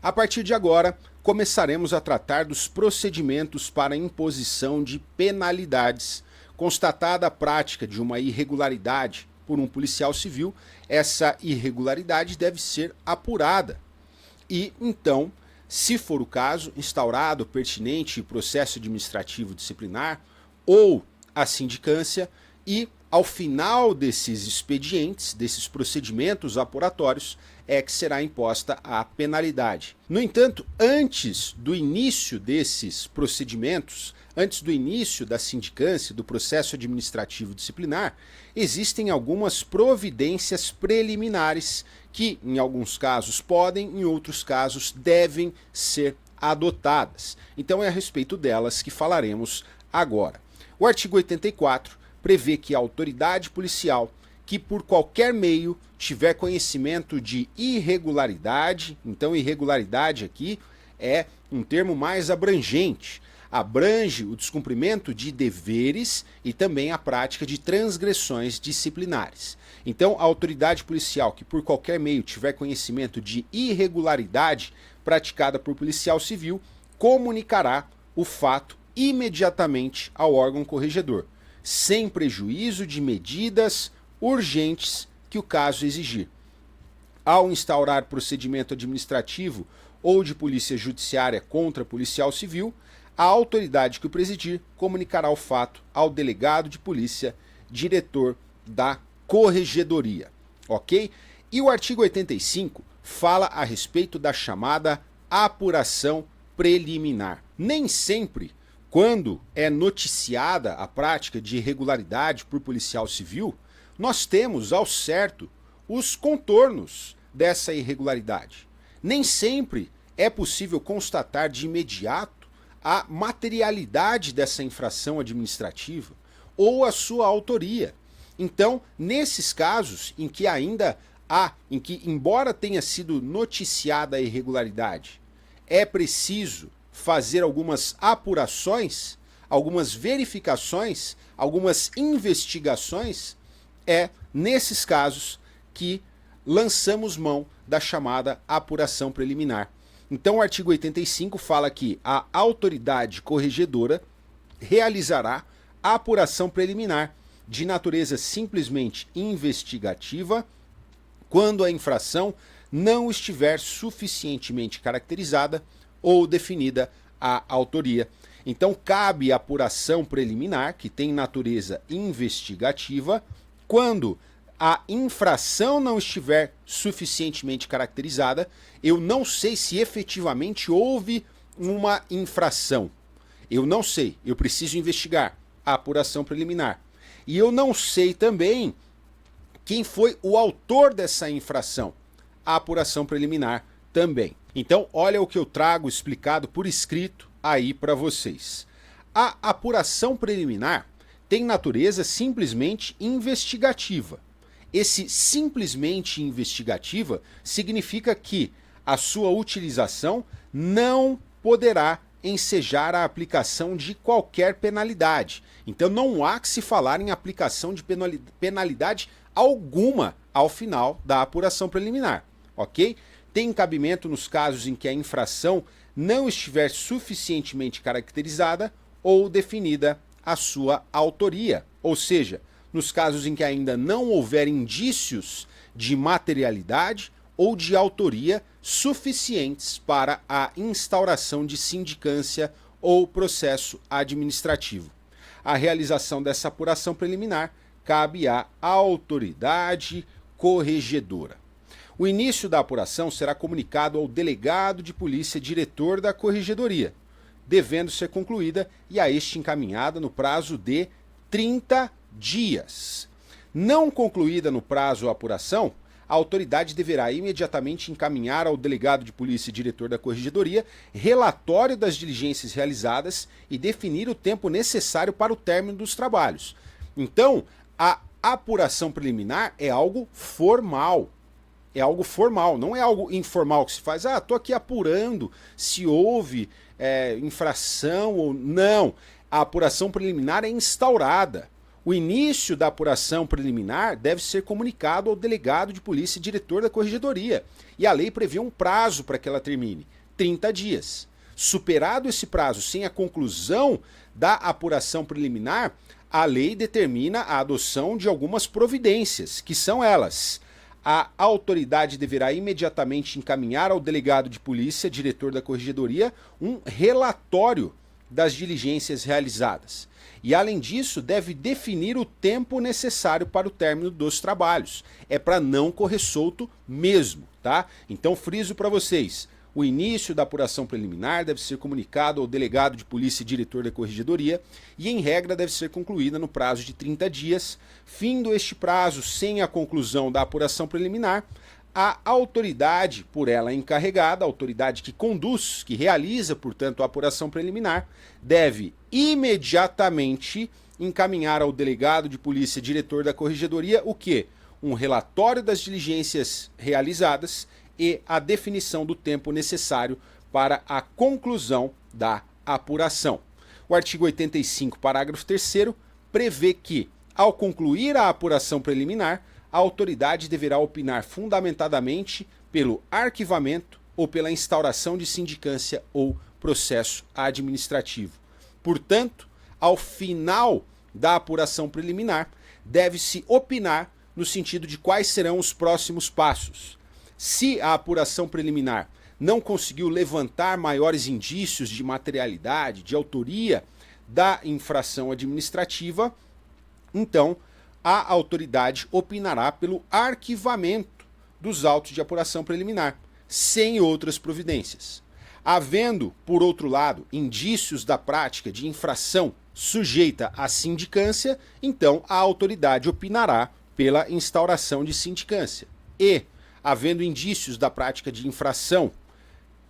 A partir de agora, começaremos a tratar dos procedimentos para imposição de penalidades. Constatada a prática de uma irregularidade por um policial civil, essa irregularidade deve ser apurada. E, então, se for o caso, instaurado o pertinente processo administrativo disciplinar ou a sindicância e, ao final desses expedientes, desses procedimentos apuratórios, é que será imposta a penalidade. No entanto, antes do início desses procedimentos, antes do início da sindicância, do processo administrativo disciplinar, existem algumas providências preliminares que, em alguns casos, podem, em outros casos, devem ser adotadas. Então é a respeito delas que falaremos agora. O artigo 84 prevê que a autoridade policial que por qualquer meio tiver conhecimento de irregularidade, então irregularidade aqui é um termo mais abrangente, abrange o descumprimento de deveres e também a prática de transgressões disciplinares. Então a autoridade policial que por qualquer meio tiver conhecimento de irregularidade praticada por policial civil comunicará o fato imediatamente ao órgão corregedor, sem prejuízo de medidas urgentes que o caso exigir. Ao instaurar procedimento administrativo ou de polícia judiciária contra policial civil, a autoridade que o presidir comunicará o fato ao delegado de polícia, diretor da corregedoria, ok? E o artigo 85 fala a respeito da chamada apuração preliminar. Nem sempre, quando é noticiada a prática de irregularidade por policial civil, nós temos ao certo os contornos dessa irregularidade. Nem sempre é possível constatar de imediato a materialidade dessa infração administrativa ou a sua autoria. Então, nesses casos em que embora tenha sido noticiada a irregularidade, é preciso fazer algumas apurações, algumas verificações, algumas investigações, é nesses casos que lançamos mão da chamada apuração preliminar. Então o artigo 85 fala que a autoridade corregedora realizará a apuração preliminar de natureza simplesmente investigativa quando a infração não estiver suficientemente caracterizada ou definida a autoria. Então cabe a apuração preliminar, que tem natureza investigativa, quando a infração não estiver suficientemente caracterizada. Eu não sei se efetivamente houve uma infração. Eu não sei, eu preciso investigar a apuração preliminar. E eu não sei também quem foi o autor dessa infração. A apuração preliminar também. Então, olha o que eu trago explicado por escrito aí para vocês. A apuração preliminar tem natureza simplesmente investigativa. Esse simplesmente investigativa significa que a sua utilização não poderá ensejar a aplicação de qualquer penalidade. Então não há que se falar em aplicação de penalidade alguma ao final da apuração preliminar, ok? Tem cabimento nos casos em que a infração não estiver suficientemente caracterizada ou definida a sua autoria, ou seja, nos casos em que ainda não houver indícios de materialidade ou de autoria suficientes para a instauração de sindicância ou processo administrativo. A realização dessa apuração preliminar cabe à autoridade corregedora. O início da apuração será comunicado ao delegado de polícia diretor da corregedoria, devendo ser concluída e a este encaminhada no prazo de 30 dias. Não concluída no prazo a apuração, a autoridade deverá imediatamente encaminhar ao delegado de polícia e diretor da corregedoria relatório das diligências realizadas e definir o tempo necessário para o término dos trabalhos. Então, a apuração preliminar é algo formal. É algo formal, não é algo informal que se faz. Ah, estou aqui apurando se houve infração ou não. A apuração preliminar é instaurada. O início da apuração preliminar deve ser comunicado ao delegado de polícia e diretor da corregedoria, e a lei prevê um prazo para que ela termine, 30 dias. Superado esse prazo sem a conclusão da apuração preliminar, a lei determina a adoção de algumas providências, que são elas: a autoridade deverá imediatamente encaminhar ao delegado de polícia, diretor da corregedoria, um relatório das diligências realizadas. E, além disso, deve definir o tempo necessário para o término dos trabalhos. É para não correr solto mesmo, tá? Então, friso para vocês. O início da apuração preliminar deve ser comunicado ao delegado de polícia e diretor da corregedoria e, em regra, deve ser concluída no prazo de 30 dias. Findo este prazo sem a conclusão da apuração preliminar, a autoridade por ela encarregada, a autoridade que conduz, que realiza, portanto, a apuração preliminar, deve imediatamente encaminhar ao delegado de polícia e diretor da corregedoria o quê? Um relatório das diligências realizadas e a definição do tempo necessário para a conclusão da apuração. O artigo 85, parágrafo 3º, prevê que, ao concluir a apuração preliminar, a autoridade deverá opinar fundamentadamente pelo arquivamento ou pela instauração de sindicância ou processo administrativo. Portanto, ao final da apuração preliminar, deve-se opinar no sentido de quais serão os próximos passos. Se a apuração preliminar não conseguiu levantar maiores indícios de materialidade, de autoria da infração administrativa, então a autoridade opinará pelo arquivamento dos autos de apuração preliminar, sem outras providências. Havendo, por outro lado, indícios da prática de infração sujeita à sindicância, então a autoridade opinará pela instauração de sindicância. E, havendo indícios da prática de infração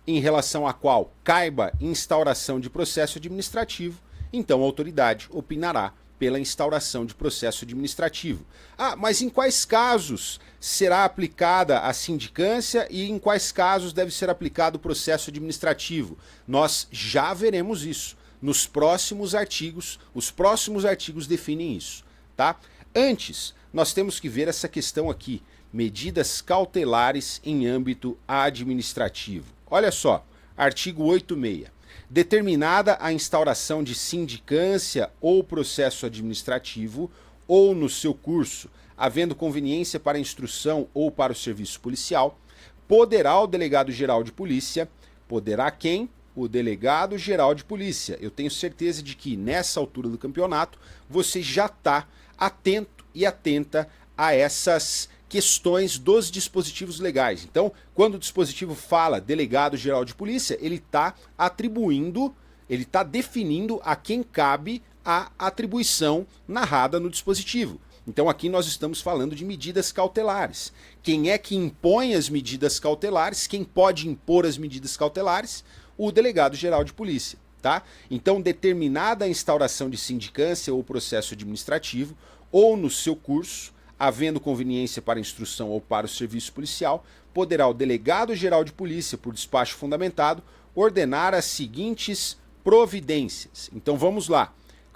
em relação à qual caiba instauração de processo administrativo, então a autoridade opinará pela instauração de processo administrativo. Ah, mas em quais casos será aplicada a sindicância e em quais casos deve ser aplicado o processo administrativo? Nós já veremos isso nos próximos artigos. Os próximos artigos definem isso, tá? Antes, nós temos que ver essa questão aqui: medidas cautelares em âmbito administrativo. Olha só, artigo 86. Determinada a instauração de sindicância ou processo administrativo, ou no seu curso, havendo conveniência para a instrução ou para o serviço policial, poderá o delegado-geral de polícia, poderá quem? O delegado-geral de polícia. Eu tenho certeza de que nessa altura do campeonato você já está atento e atenta a essas questões dos dispositivos legais. Então, quando o dispositivo fala delegado-geral de polícia, ele está atribuindo, ele está definindo a quem cabe a atribuição narrada no dispositivo. Então aqui nós estamos falando de medidas cautelares. Quem é que impõe as medidas cautelares? Quem pode impor as medidas cautelares? O delegado-geral de polícia, tá? Então, determinada a instauração de sindicância ou processo administrativo, ou no seu curso, havendo conveniência para a instrução ou para o serviço policial, poderá o delegado-geral de polícia, por despacho fundamentado, ordenar as seguintes providências. Então vamos lá.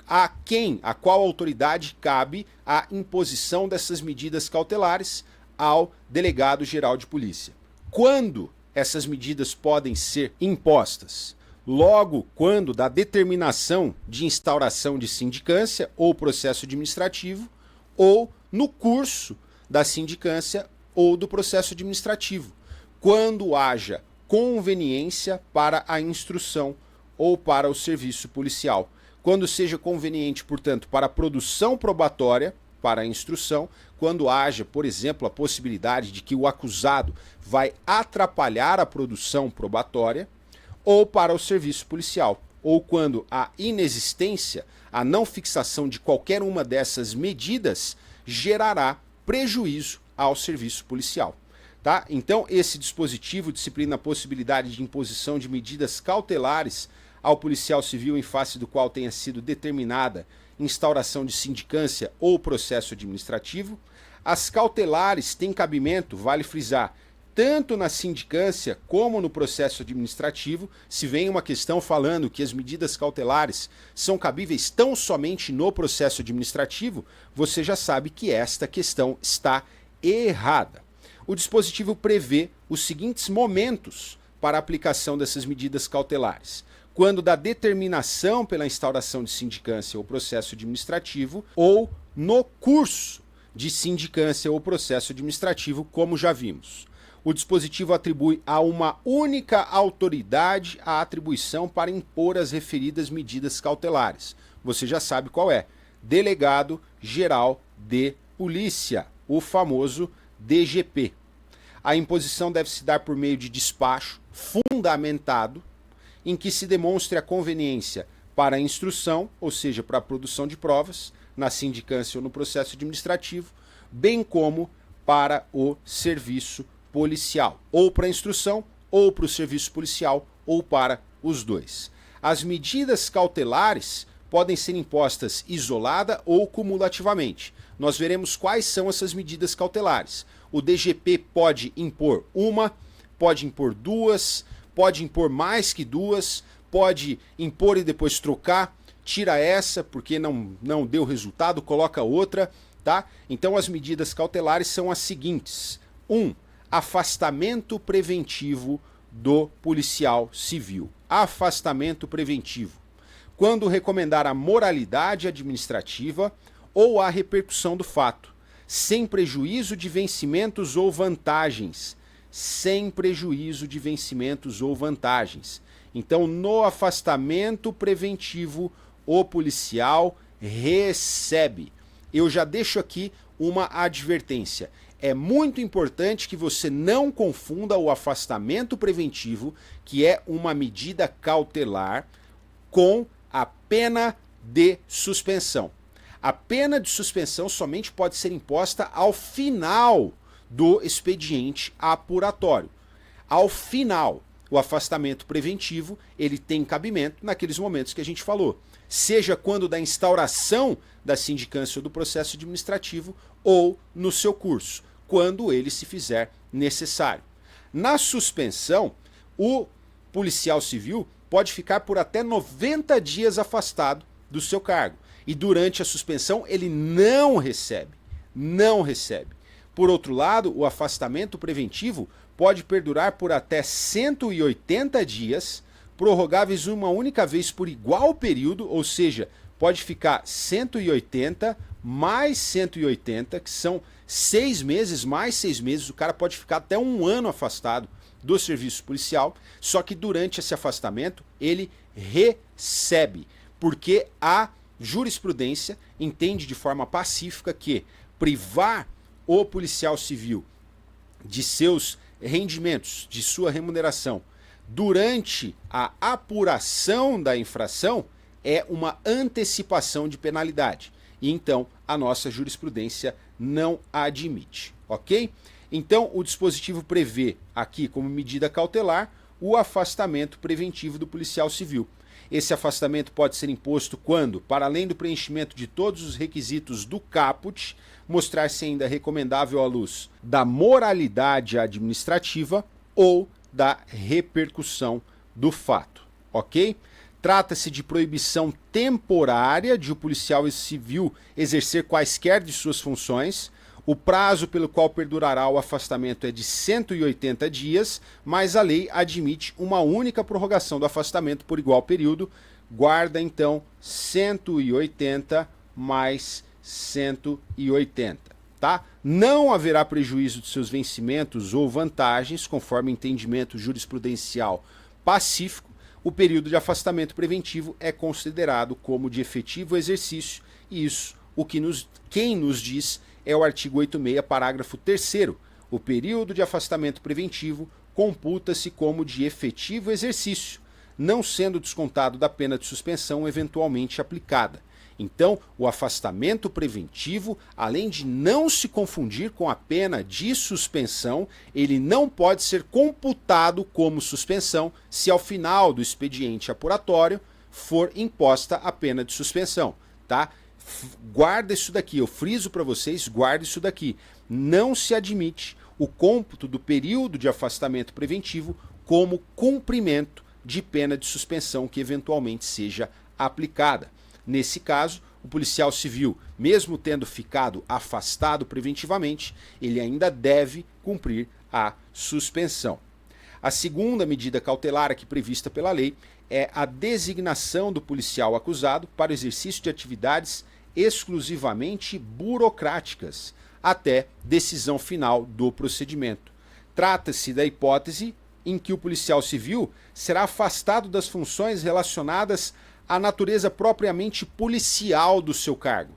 A qual autoridade cabe a imposição dessas medidas cautelares? Ao delegado-geral de polícia. Quando essas medidas podem ser impostas? Logo quando da determinação de instauração de sindicância ou processo administrativo, ou no curso da sindicância ou do processo administrativo, quando haja conveniência para a instrução ou para o serviço policial. Quando seja conveniente, portanto, para a produção probatória, para a instrução, quando haja, por exemplo, a possibilidade de que o acusado vai atrapalhar a produção probatória, ou para o serviço policial, ou quando a inexistência, a não fixação de qualquer uma dessas medidas gerará prejuízo ao serviço policial. Tá? Então, esse dispositivo disciplina a possibilidade de imposição de medidas cautelares ao policial civil em face do qual tenha sido determinada instauração de sindicância ou processo administrativo. As cautelares têm cabimento, vale frisar, tanto na sindicância como no processo administrativo, se vem uma questão falando que as medidas cautelares são cabíveis tão somente no processo administrativo, você já sabe que esta questão está errada. O dispositivo prevê os seguintes momentos para a aplicação dessas medidas cautelares: quando da determinação pela instauração de sindicância ou processo administrativo, ou no curso de sindicância ou processo administrativo, como já vimos. O dispositivo atribui a uma única autoridade a atribuição para impor as referidas medidas cautelares. Você já sabe qual é: Delegado Geral de Polícia, o famoso DGP. A imposição deve se dar por meio de despacho fundamentado, em que se demonstre a conveniência para a instrução, ou seja, para a produção de provas, na sindicância ou no processo administrativo, bem como para o serviço policial, ou para a instrução, ou para o serviço policial, ou para os dois. As medidas cautelares podem ser impostas isolada ou cumulativamente. Nós veremos quais são essas medidas cautelares. O DGP pode impor uma, pode impor duas, pode impor mais que duas, pode impor e depois trocar, tira essa porque não deu resultado, coloca outra, tá? Então as medidas cautelares são as seguintes: 1. Afastamento preventivo do policial civil. Afastamento preventivo. Quando recomendar a moralidade administrativa ou a repercussão do fato, sem prejuízo de vencimentos ou vantagens. Sem prejuízo de vencimentos ou vantagens. Então, no afastamento preventivo, o policial recebe. Eu já deixo aqui uma advertência. É muito importante que você não confunda o afastamento preventivo, que é uma medida cautelar, com a pena de suspensão. A pena de suspensão somente pode ser imposta ao final do expediente apuratório. Ao final, o afastamento preventivo, ele tem cabimento naqueles momentos que a gente falou, seja quando da instauração da sindicância ou do processo administrativo ou no seu curso, quando ele se fizer necessário. Na suspensão, o policial civil pode ficar por até 90 dias afastado do seu cargo. E durante a suspensão ele não recebe. Não recebe. Por outro lado, o afastamento preventivo pode perdurar por até 180 dias, prorrogáveis uma única vez por igual período, ou seja, pode ficar 180 mais 180, que são 6 meses mais 6 meses, o cara pode ficar até um ano afastado do serviço policial, só que durante esse afastamento ele recebe, porque a jurisprudência entende de forma pacífica que privar o policial civil de seus rendimentos, de sua remuneração, durante a apuração da infração é uma antecipação de penalidade. E então a nossa jurisprudência não admite, ok? Então o dispositivo prevê aqui como medida cautelar o afastamento preventivo do policial civil. Esse afastamento pode ser imposto quando, para além do preenchimento de todos os requisitos do caput, mostrar-se ainda recomendável à luz da moralidade administrativa ou da repercussão do fato, ok? Trata-se de proibição temporária de o policial civil exercer quaisquer de suas funções. O prazo pelo qual perdurará o afastamento é de 180 dias, mas a lei admite uma única prorrogação do afastamento por igual período. Guarda então 180 mais 180, tá? Não haverá prejuízo de seus vencimentos ou vantagens, conforme entendimento jurisprudencial pacífico. O período de afastamento preventivo é considerado como de efetivo exercício, e isso quem nos diz é o artigo 86, parágrafo 3º. O período de afastamento preventivo computa-se como de efetivo exercício, não sendo descontado da pena de suspensão eventualmente aplicada. Então, o afastamento preventivo, além de não se confundir com a pena de suspensão, ele não pode ser computado como suspensão se ao final do expediente apuratório for imposta a pena de suspensão, tá? Guarda isso daqui, eu friso para vocês, guarda isso daqui. Não se admite o cômputo do período de afastamento preventivo como cumprimento de pena de suspensão que eventualmente seja aplicada. Nesse caso, o policial civil, mesmo tendo ficado afastado preventivamente, ele ainda deve cumprir a suspensão. A segunda medida cautelar aqui prevista pela lei é a designação do policial acusado para o exercício de atividades exclusivamente burocráticas, até decisão final do procedimento. Trata-se da hipótese em que o policial civil será afastado das funções relacionadas à natureza propriamente policial do seu cargo.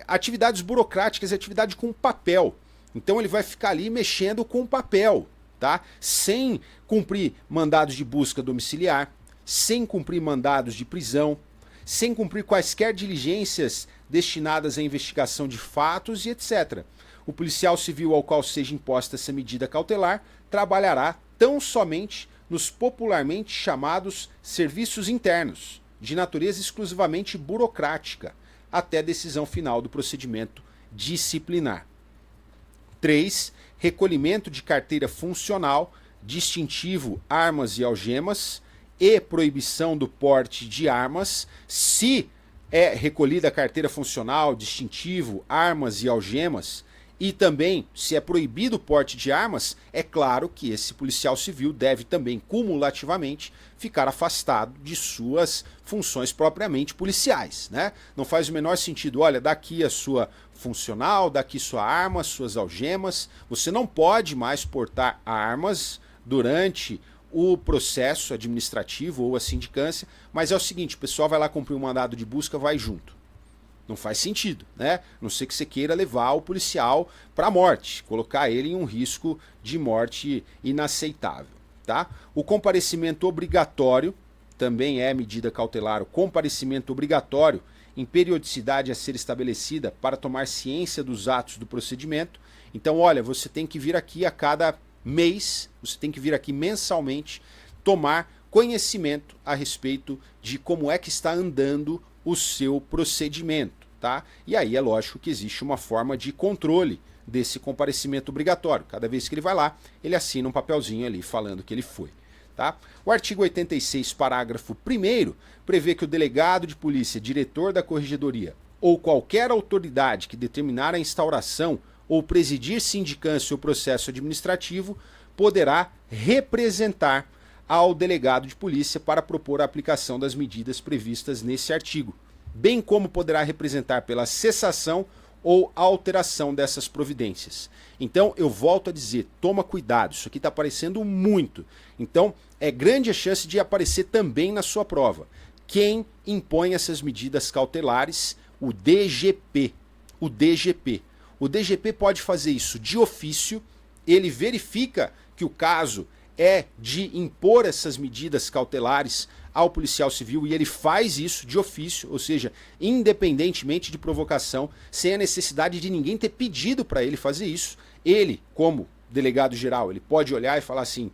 Atividades burocráticas é atividade com papel. Então ele vai ficar ali mexendo com papel, tá? Sem cumprir mandados de busca domiciliar, sem cumprir mandados de prisão, sem cumprir quaisquer diligências destinadas à investigação de fatos e etc. O policial civil ao qual seja imposta essa medida cautelar trabalhará tão somente nos popularmente chamados serviços internos, de natureza exclusivamente burocrática, até a decisão final do procedimento disciplinar. 3. Recolhimento de carteira funcional, distintivo, armas e algemas e proibição do porte de armas, se é recolhida a carteira funcional, distintivo, armas e algemas, e também se é proibido o porte de armas, é claro que esse policial civil deve também cumulativamente ficar afastado de suas funções propriamente policiais, né? Não faz o menor sentido, olha, daqui a sua funcional, daqui sua arma, suas algemas, você não pode mais portar armas durante o processo administrativo ou a sindicância, mas é o seguinte, o pessoal vai lá cumprir um mandado de busca, vai junto. Não faz sentido, né? A não ser que você queira levar o policial para a morte, colocar ele em um risco de morte inaceitável, tá? O comparecimento obrigatório também é medida cautelar. O comparecimento obrigatório em periodicidade a ser estabelecida para tomar ciência dos atos do procedimento. Então, olha, você tem que vir aqui a cada mês, você tem que vir aqui mensalmente tomar conhecimento a respeito de como é que está andando o seu procedimento, tá? E aí é lógico que existe uma forma de controle desse comparecimento obrigatório. Cada vez que ele vai lá, ele assina um papelzinho ali falando que ele foi, tá? O artigo 86, parágrafo 1º, prevê que o delegado de polícia, diretor da corregedoria ou qualquer autoridade que determinar a instauração ou presidir sindicância ou processo administrativo poderá representar ao delegado de polícia para propor a aplicação das medidas previstas nesse artigo, bem como poderá representar pela cessação ou alteração dessas providências. Então, eu volto a dizer, toma cuidado, isso aqui está aparecendo muito. Então, é grande a chance de aparecer também na sua prova. Quem impõe essas medidas cautelares? O DGP. O DGP. O DGP pode fazer isso de ofício, ele verifica que o caso é de impor essas medidas cautelares ao policial civil e ele faz isso de ofício, ou seja, independentemente de provocação, sem a necessidade de ninguém ter pedido para ele fazer isso. Ele, como delegado geral, ele pode olhar e falar assim,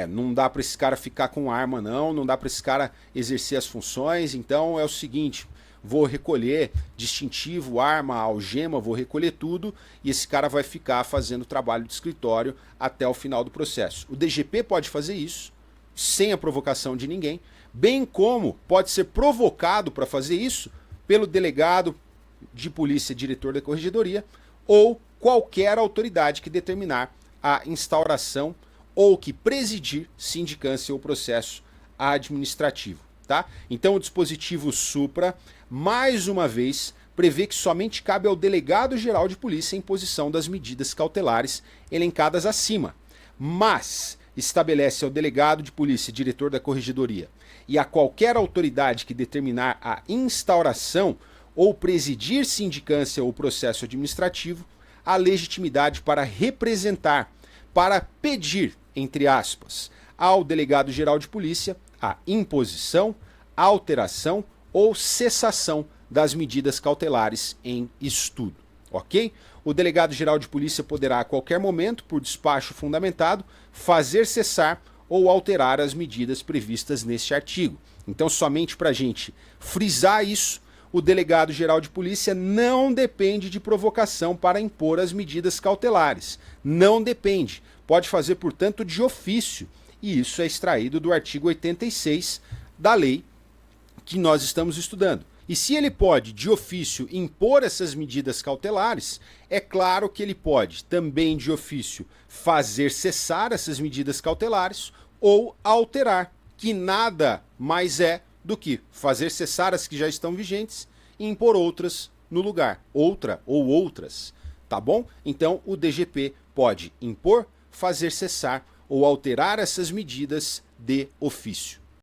não dá para esse cara ficar com arma não dá para esse cara exercer as funções, então é o seguinte, vou recolher distintivo, arma, algema, vou recolher tudo e esse cara vai ficar fazendo trabalho de escritório até o final do processo. O DGP pode fazer isso sem a provocação de ninguém, bem como pode ser provocado para fazer isso pelo delegado de polícia, diretor da corregedoria ou qualquer autoridade que determinar a instauração ou que presidir sindicância ou processo administrativo. Tá? Então o dispositivo supra, mais uma vez, prevê que somente cabe ao delegado-geral de polícia a imposição das medidas cautelares elencadas acima, mas estabelece ao delegado de polícia, diretor da corregedoria, e a qualquer autoridade que determinar a instauração ou presidir sindicância ou processo administrativo, a legitimidade para representar, para pedir, entre aspas, ao delegado-geral de polícia a imposição, alteração ou cessação das medidas cautelares em estudo, ok? O delegado-geral de polícia poderá a qualquer momento, por despacho fundamentado, fazer cessar ou alterar as medidas previstas neste artigo. Então, somente para a gente frisar isso, o delegado-geral de polícia não depende de provocação para impor as medidas cautelares. Não depende. Pode fazer, portanto, de ofício. E isso é extraído do artigo 86 da lei que nós estamos estudando. E se ele pode, de ofício, impor essas medidas cautelares, é claro que ele pode também, de ofício, fazer cessar essas medidas cautelares ou alterar, que nada mais é do que fazer cessar as que já estão vigentes e impor outras no lugar. Outra ou outras, tá bom? Então o DGP pode impor, fazer cessar ou alterar essas medidas de ofício.